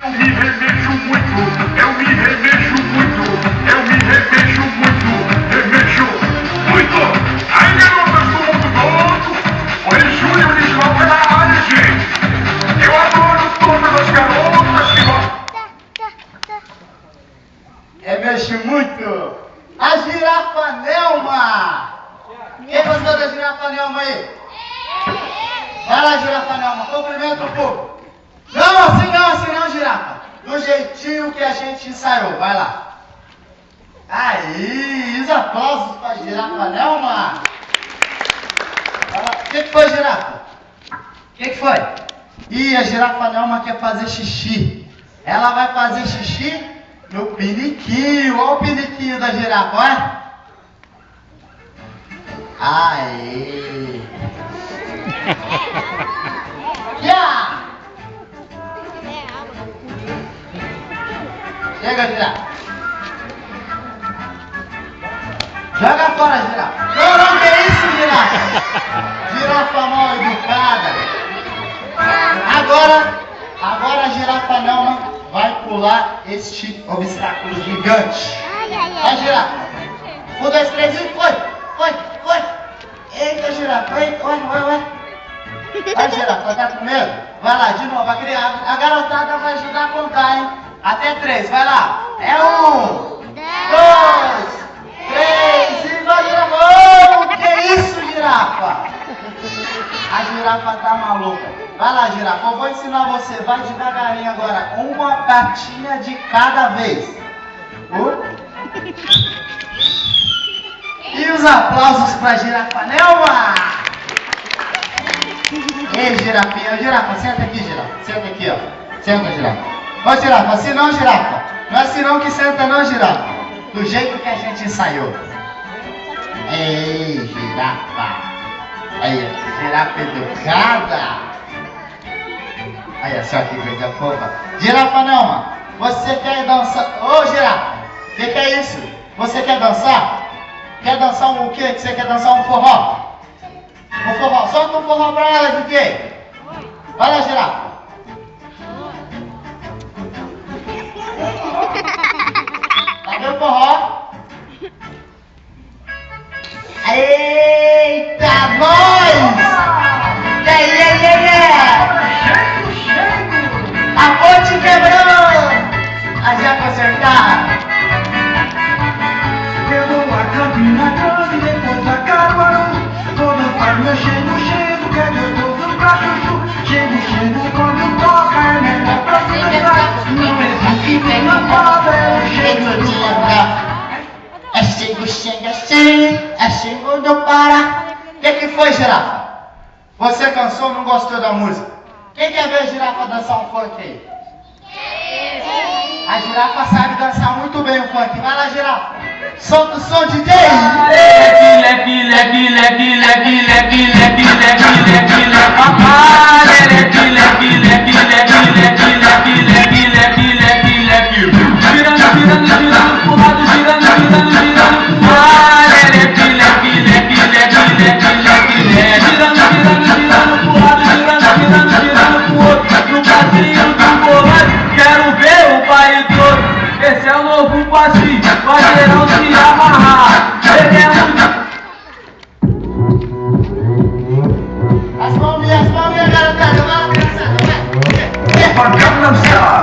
Eu me remexo muito, eu me remexo muito, eu me remexo muito, remexo muito. Ai, garotas do mundo todo, oi, Júlio Lisboa foi na área, gente. Eu adoro todas as garotas que vão... Remexo muito. A girafa Nelma. Quem gostou da girafa Nelma aí? Vai lá, girafa Nelma, cumprimenta o povo. Não, assim não, girafa. Do jeitinho que a gente ensaiou, vai lá. Aí, os aplausos pra girafa Nelma. O que foi, girafa? O que foi? Ih, a girafa Nelma quer fazer xixi. Ela vai fazer xixi no piniquinho. Olha o piniquinho da girafa, olha. Aê! Yeah! Chega, girafa. Joga fora, girafa. Não, que é isso, girafa? Girafa mal educada. Agora a girafa Nelma vai pular este obstáculo gigante. Vai, girafa. 1, 2, 3 e foi. Eita, girafa. Vai. Vai, girafa, tá com medo? Vai lá, de novo. A garotada vai ajudar a contar, hein? Até 3, vai lá. É 1, 2, 3 e vai, girafa. Oh, que é isso, girafa? A girafa tá maluca. Vai lá, girafa, eu vou ensinar você. Vai devagarinho agora. Uma patinha de cada vez. E os aplausos pra girafa Nelma. Ei, girafinha. Girafa, senta aqui, girafa. Senta aqui, ó. Senta, girafa. Ô, girafa, assim não, girafa. Não é assim não que senta não, girafa. Do jeito que a gente ensaiou. Ei, girafa. Aí, girafa educada. Aí, só que coisa fofa. Girafa Nelma, você quer dançar? Ô, girafa, o que é isso? Você quer dançar? Quer dançar o quê? Você quer dançar um forró? Um forró. Solta um forró pra ela, DJ. Vai lá, girafa. Cadê o forró? Eita, voz! A ponte quebrou! A já consertar. Eu vou a Campina Grande, depois a Caruaru. Vou dançar mexendo, quer que eu tô pra chuchu. Chego, quando toca, é melhor pra se dançar. Não existe que vem na moda, é o chego do Pará. É chego do Pará. O que foi, girafa? Você cansou, não gostou da música? Quem quer ver a girafa dançar um funk aí? A girafa sabe dançar muito bem o funk. Vai lá, girafa. Solta o som, DJ. Quero ver o baile todo. Esse é o novo passinho, parceirão se amarrar. As palminhas, garotada. Vai, Gangnam Style.